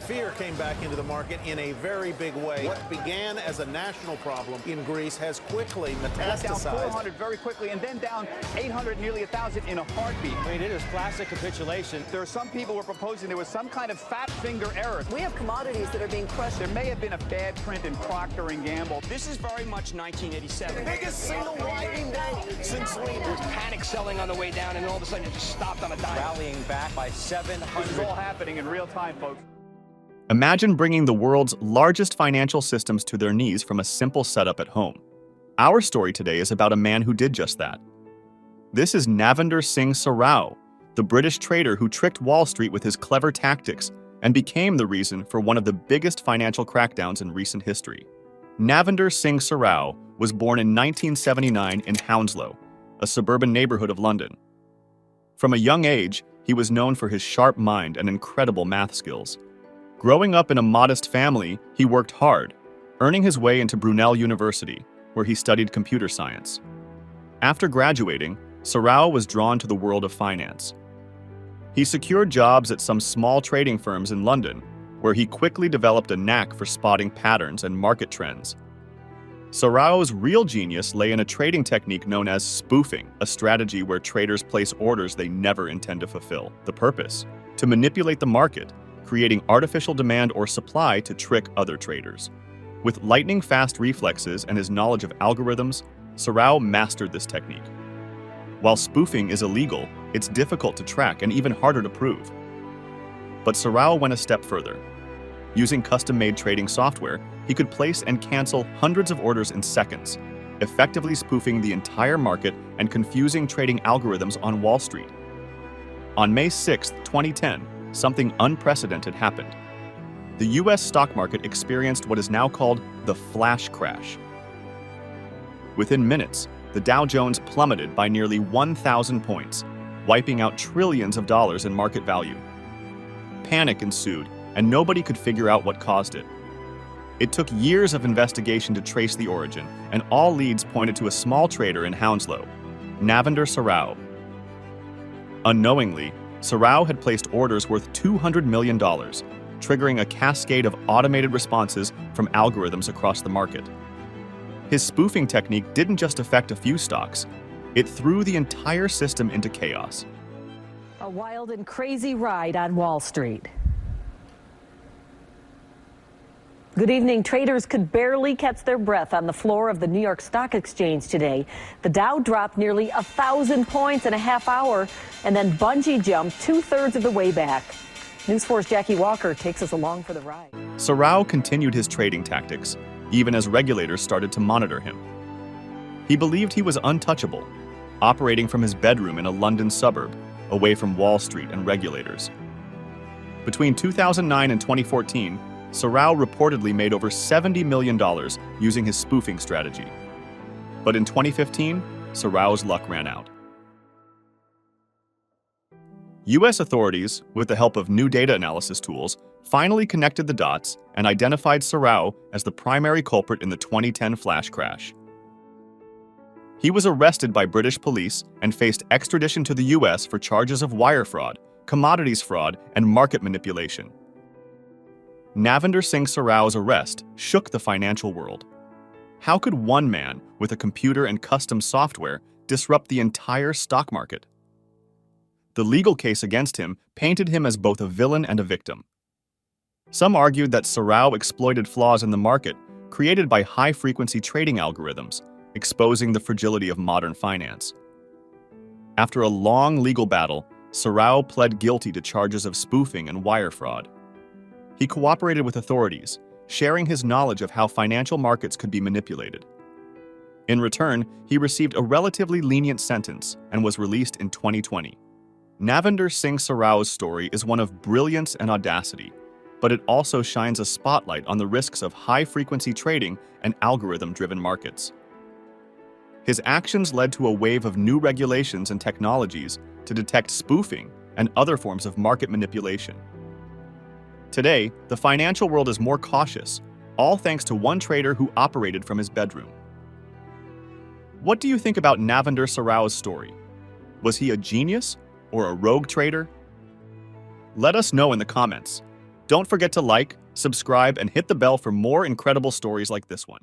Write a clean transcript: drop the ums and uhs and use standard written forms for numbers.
Fear came back into the market in a very big way. What began as a national problem in Greece has quickly metastasized. Down 400 very quickly, and then down 800, nearly 1,000 in a heartbeat. I mean, it is classic capitulation. There are some people who are proposing there was some kind of fat finger error. We have commodities that are being crushed. There may have been a bad print in Procter & Gamble. This is very much 1987. Biggest single widening day since we There was panic selling on the way down, and all of a sudden it just stopped on a dime. Rallying back by 700. This is all happening in real time, folks. Imagine bringing the world's largest financial systems to their knees from a simple setup at home. Our story today is about a man who did just that. This is Navinder Singh Sarao, the British trader who tricked Wall Street with his clever tactics and became the reason for one of the biggest financial crackdowns in recent history. Navinder Singh Sarao was born in 1979 in Hounslow, a suburban neighborhood of London. From a young age, he was known for his sharp mind and incredible math skills. Growing up in a modest family, he worked hard, earning his way into Brunel University, where he studied computer science. After graduating, Sarao was drawn to the world of finance. He secured jobs at some small trading firms in London, where he quickly developed a knack for spotting patterns and market trends. Sarao's real genius lay in a trading technique known as spoofing, a strategy where traders place orders they never intend to fulfill. The purpose? To manipulate the market, creating artificial demand or supply to trick other traders. With lightning-fast reflexes and his knowledge of algorithms, Sarao mastered this technique. While spoofing is illegal, it's difficult to track and even harder to prove. But Sarao went a step further. Using custom-made trading software, he could place and cancel hundreds of orders in seconds, effectively spoofing the entire market and confusing trading algorithms on Wall Street. On May 6, 2010, something unprecedented happened. The US stock market experienced what is now called the flash crash. Within minutes, the Dow Jones plummeted by nearly 1,000 points, wiping out trillions of dollars in market value. Panic ensued, and nobody could figure out what caused it. It took years of investigation to trace the origin, and all leads pointed to a small trader in Hounslow, Navinder Sarao. Unknowingly, Sarao had placed orders worth $200 million, triggering a cascade of automated responses from algorithms across the market. His spoofing technique didn't just affect a few stocks, it threw the entire system into chaos. A wild and crazy ride on Wall Street. Good evening. Traders could barely catch their breath on the floor of the New York Stock Exchange today. The Dow dropped nearly 1,000 points in a half hour and then bungee jumped 2/3 of the way back. News 4's Jackie Walker takes us along for the ride. Sarao continued his trading tactics, even as regulators started to monitor him. He believed he was untouchable, operating from his bedroom in a London suburb, away from Wall Street and regulators. Between 2009 and 2014, Sarao reportedly made over $70 million using his spoofing strategy. But in 2015, Sarao's luck ran out. US authorities, with the help of new data analysis tools, finally connected the dots and identified Sarao as the primary culprit in the 2010 flash crash. He was arrested by British police and faced extradition to the US for charges of wire fraud, commodities fraud, and market manipulation. Navinder Singh Sarao's arrest shook the financial world. How could one man with a computer and custom software disrupt the entire stock market? The legal case against him painted him as both a villain and a victim. Some argued that Sarao exploited flaws in the market created by high-frequency trading algorithms, exposing the fragility of modern finance. After a long legal battle, Sarao pled guilty to charges of spoofing and wire fraud. He cooperated with authorities, sharing his knowledge of how financial markets could be manipulated. In return, he received a relatively lenient sentence and was released in 2020. Navinder Singh Sarao's story is one of brilliance and audacity, but it also shines a spotlight on the risks of high-frequency trading and algorithm-driven markets. His actions led to a wave of new regulations and technologies to detect spoofing and other forms of market manipulation. Today, the financial world is more cautious, all thanks to one trader who operated from his bedroom. What do you think about Navinder Sarao's story? Was he a genius or a rogue trader? Let us know in the comments. Don't forget to like, subscribe, and hit the bell for more incredible stories like this one.